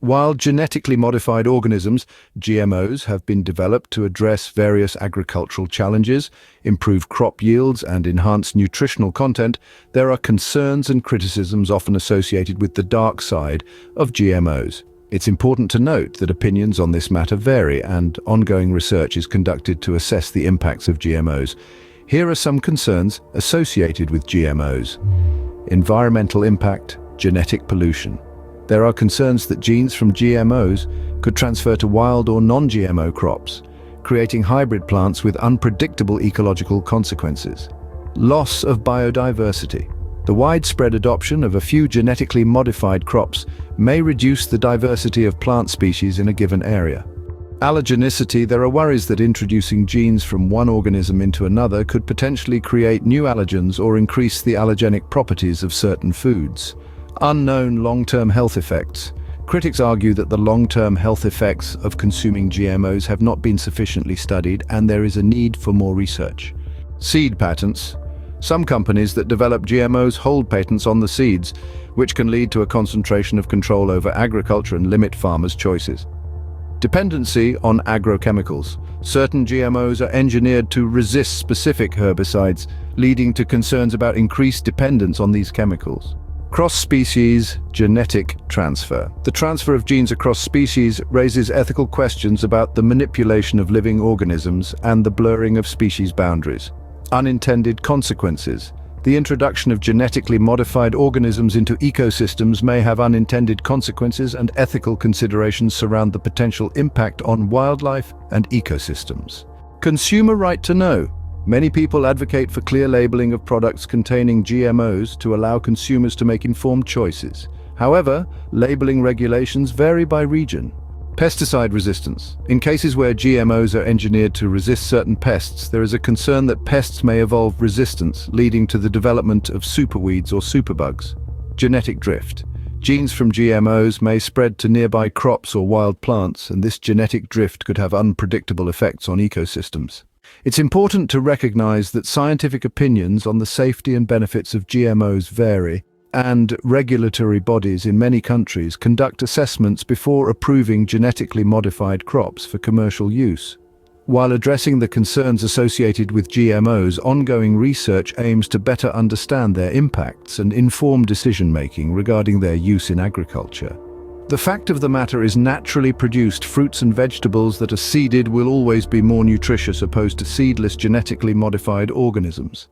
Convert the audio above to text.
While genetically modified organisms, GMOs, have been developed to address various agricultural challenges, improve crop yields, and enhance nutritional content, there are concerns and criticisms often associated with the dark side of GMOs. It's important to note that opinions on this matter vary, and ongoing research is conducted to assess the impacts of GMOs. Here are some concerns associated with GMOs. Environmental impact, genetic pollution. There are concerns that genes from GMOs could transfer to wild or non-GMO crops, creating hybrid plants with unpredictable ecological consequences. Loss of biodiversity. The widespread adoption of a few genetically modified crops may reduce the diversity of plant species in a given area. Allergenicity. There are worries that introducing genes from one organism into another could potentially create new allergens or increase the allergenic properties of certain foods. Unknown long-term health effects. Critics argue that the long-term health effects of consuming GMOs have not been sufficiently studied, and there is a need for more research. Seed patents. Some companies that develop GMOs hold patents on the seeds, which can lead to a concentration of control over agriculture and limit farmers' choices. Dependency on agrochemicals. Certain GMOs are engineered to resist specific herbicides, leading to concerns about increased dependence on these chemicals. Cross-species genetic transfer. The transfer of genes across species raises ethical questions about the manipulation of living organisms and the blurring of species boundaries. Unintended consequences. The introduction of genetically modified organisms into ecosystems may have unintended consequences, and ethical considerations surround the potential impact on wildlife and ecosystems. Consumer right to know. Many people advocate for clear labeling of products containing GMOs to allow consumers to make informed choices. However, labeling regulations vary by region. Pesticide resistance. In cases where GMOs are engineered to resist certain pests, there is a concern that pests may evolve resistance, leading to the development of superweeds or superbugs. Genetic drift. Genes from GMOs may spread to nearby crops or wild plants, and this genetic drift could have unpredictable effects on ecosystems. It's important to recognize that scientific opinions on the safety and benefits of GMOs vary, and regulatory bodies in many countries conduct assessments before approving genetically modified crops for commercial use. While addressing the concerns associated with GMOs, ongoing research aims to better understand their impacts and inform decision-making regarding their use in agriculture. The fact of the matter is, naturally produced fruits and vegetables that are seeded will always be more nutritious opposed to seedless genetically modified organisms.